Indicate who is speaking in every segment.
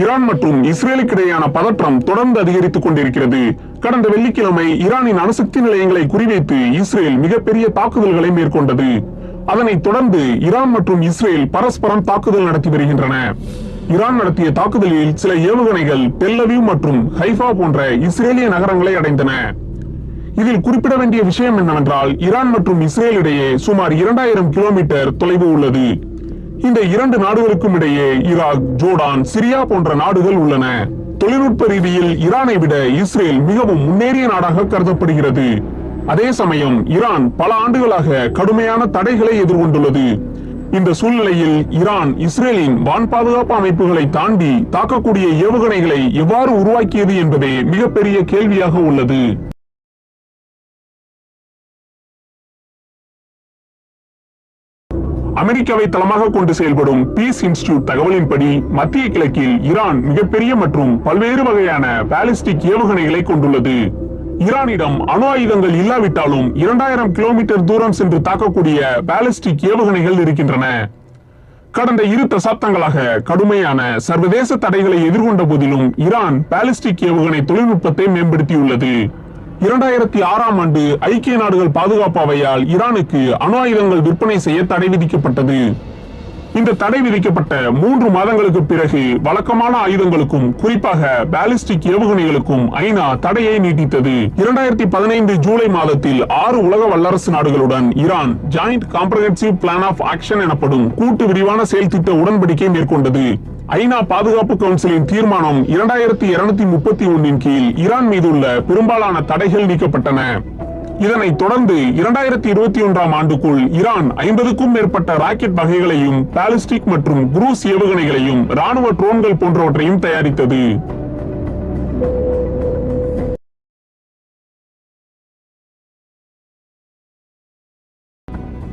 Speaker 1: Iran மற்றும் இஸ்ரேலுக்கு இடையேயான பதற்றம் தொடர்ந்து அதிகரித்துக் கொண்டிருக்கிறது. கடந்த வெள்ளிக்கிழமை ஈரானின் அணுசக்தி நிலையங்களை குறிவைத்து இஸ்ரேல் மிகப்பெரிய தாக்குதல்களை மேற்கொண்டது. அதனைத் தொடர்ந்து ஈரான் மற்றும் இஸ்ரேல் பரஸ்பரம் தாக்குதல் நடத்தி வருகின்றன. ஈரான் நடத்திய தாக்குதலில் சில ஏவுகணைகள் டெல் அவீவ் மற்றும் ஹைஃபா போன்ற இஸ்ரேலிய நகரங்களை அடைந்தன. இதில் குறிப்பிட வேண்டிய விஷயம் என்னவென்றால், ஈரான் மற்றும் இஸ்ரேல் இடையே சுமார் 2000 கிலோமீட்டர் தொலைவு உள்ளது. இந்த இரண்டு நாடுகளுக்கும் இடையே ஈராக், ஜோர்டான், சிரியா போன்ற நாடுகள் உள்ளன. தொழில்நுட்ப ரீதியில் ஈரானை விட இஸ்ரேல் மிகவும் முன்னேறிய நாடாக கருதப்படுகிறது. அதே சமயம் ஈரான் பல ஆண்டுகளாக கடுமையான தடைகளை எதிர்கொண்டுள்ளது. இந்த சூழ்நிலையில் ஈரான் இஸ்ரேலின் வான் பாதுகாப்பு அமைப்புகளை தாண்டி தாக்கக்கூடிய ஏவுகணைகளை எவ்வாறு உருவாக்கியது என்பதே மிகப்பெரிய கேள்வியாக உள்ளது. அமெரிக்காவை தளமாக கொண்டு செயல்படும் பீஸ் இன்ஸ்டிடியூட் தகவலின்படி, மத்திய கிழக்கில் ஈரான் மிகப்பெரிய மற்றும் பல்வேறு வகையான பாலிஸ்டிக் ஏவுகணைகளை கொண்டுள்ளது. ஈரானிடம் அணு ஆயுதங்கள் இல்லாவிட்டாலும் 2000 கிலோமீட்டர் தூரம் சென்று தாக்கக்கூடிய பாலிஸ்டிக் ஏவுகணைகள் இருக்கின்றன. கடந்த 2 தசாப்தங்களாக கடுமையான சர்வதேச தடைகளை எதிர்கொண்ட போதிலும் ஈரான் பாலிஸ்டிக் ஏவுகணை தொழில்நுட்பத்தை மேம்படுத்தியுள்ளது. 2006ஆம் ஆண்டு ஐக்கிய நாடுகள் பாதுகாப்பு அவையால் ஈரானுக்கு அணு ஆயுதங்கள் விற்பனை செய்ய தடை விதிக்கப்பட்டது. இந்த தடை விதிக்கப்பட்ட 3 மாதங்களுக்கு பிறகு வழக்கமான ஆயுதங்களுக்கும் குறிப்பாக பாலிஸ்டிக் ஏவுகணைகளுக்கும் ஐநா தடையை நீட்டித்தது. 2015 ஜூலை மாதத்தில் 6 உலக வல்லரசு நாடுகளுடன் Iran joint comprehensive plan of action எனப்படும் கூட்டு விரிவான செயல் திட்ட உடன்படிக்கை மேற்கொண்டது. ஐநா பாதுகாப்பு கவுன்சிலின் தீர்மானம் 2231 கீழ் ஈரான் மீது உள்ள பெரும்பாலான தடைகள் நீக்கப்பட்டன. இதனைத் தொடர்ந்து 2021ஆம் ஆண்டுக்குள் ஈரான் 50க்கும் மேற்பட்ட ராக்கெட் வகைகளையும் பாலிஸ்டிக் மற்றும் குரூஸ் ஏவுகணைகளையும் ராணுவ ட்ரோன்கள் போன்றவற்றையும் தயாரித்தது.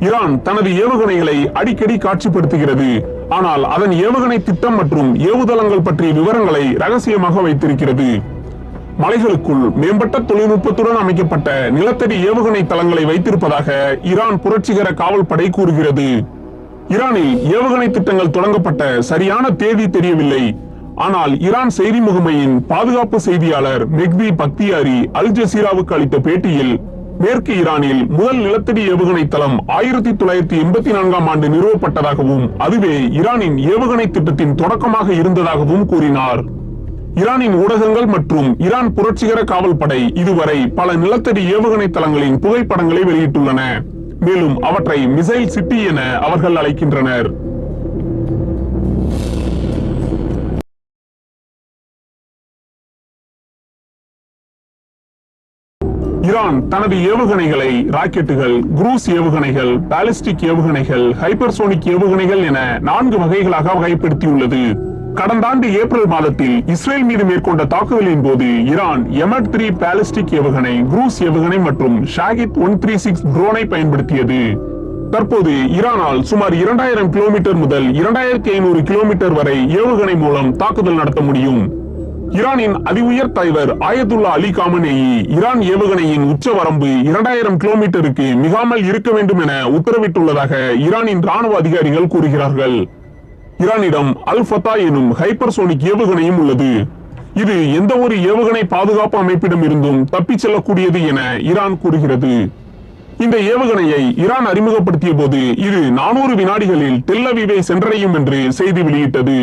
Speaker 1: ஈரான் தனது ஏவுகணைகளை அடிக்கடி காட்சிப்படுத்துகிறது. ஆனால் அதன் ஏவுகணை திட்டம் மற்றும் ஏவுதளங்கள் பற்றிய விவரங்களை ரகசியமாக வைத்திருக்கிறது. மலைகளுக்குள் மேம்பட்ட தொழில்நுட்பத்துடன் அமைக்கப்பட்ட நிலத்தடி ஏவுகணை தளங்களை வைத்திருப்பதாக ஈரான் புரட்சிகர காவல் படை கூறுகிறது. ஈரானில் ஏவுகணை திட்டங்கள் தொடங்கப்பட்ட சரியான தேதி தெரியவில்லை. ஆனால் ஈரான் செய்தி முகமையின் பாதுகாப்பு செய்தியாளர் மெஹ்தி பக்தியாரி அல் ஜசீராவுக்கு அளித்த பேட்டியில், மேற்கு ஈரானில் முதல் நிலத்தடி ஏவுகணை தளம் 1984ஆம் ஆண்டு நிறுவப்பட்டதாகவும் அதுவே ஈரானின் ஏவுகணை திட்டத்தின் தொடக்கமாக இருந்ததாகவும் கூறினார். ஈரானின் ஊடகங்கள் மற்றும் ஈரான் புரட்சிகர காவல் படை இதுவரை பல நிலத்தடி ஏவுகணை தளங்களின் புகைப்படங்களை வெளியிட்டுள்ளன. மேலும் அவற்றை மிசைல் சிட்டி என அவர்கள் அழைக்கின்றனர். ஈரான் தனது ஏவுகணைகளை ராக்கெட்டுகள், குரூஸ் ஏவுகணைகள், பாலிஸ்டிக் ஏவுகணைகள், ஹைப்பர்சோனிக் ஏவுகணைகள் என 4 வகைகளாக வகைப்படுத்தியுள்ளது. கடந்த ஆண்டு ஏப்ரல் மாதத்தில் இஸ்ரேல் மீது மேற்கொண்ட தாக்குதலின் போது ஈரான் எமட் 3 பாலிஸ்டிக் ஏவுகணை, குரூஸ் ஏவுகணை மற்றும் ஷாகித் 136 ட்ரோனை பயன்படுத்தியது. தற்போது ஈரானால் சுமார் 2000 கிலோமீட்டர் முதல் 2500 கிலோமீட்டர் வரை ஏவுகணை மூலம் தாக்குதல் நடத்த முடியும். ஈரானின் அதி உயர் தலைவர் ஆயத்துல்லா அலி காமனேயி ஈரான் ஏவுகணையின் உச்சவரம்பு 2000 கிலோமீட்டருக்கு மிகாமல் இருக்க வேண்டும் என உத்தரவிட்டுள்ளதாக ஈரானின் ராணுவ அதிகாரிகள் கூறுகிறார்கள். ஈரானிடம் அல் ஃபதா எனும் ஹைப்பர்சோனிக் ஏவுகணையும் உள்ளது. இது எந்த ஒரு ஏவுகணை பாதுகாப்பு அமைப்பிடம் இருந்தும் தப்பிச் செல்லக்கூடியது என ஈரான் கூறுகிறது. இந்த ஏவுகணையை ஈரான் அறிமுகப்படுத்திய போது இது 400 வினாடிகளில் டெல் அவீவை சென்றடையும் என்று செய்தி வெளியிட்டது.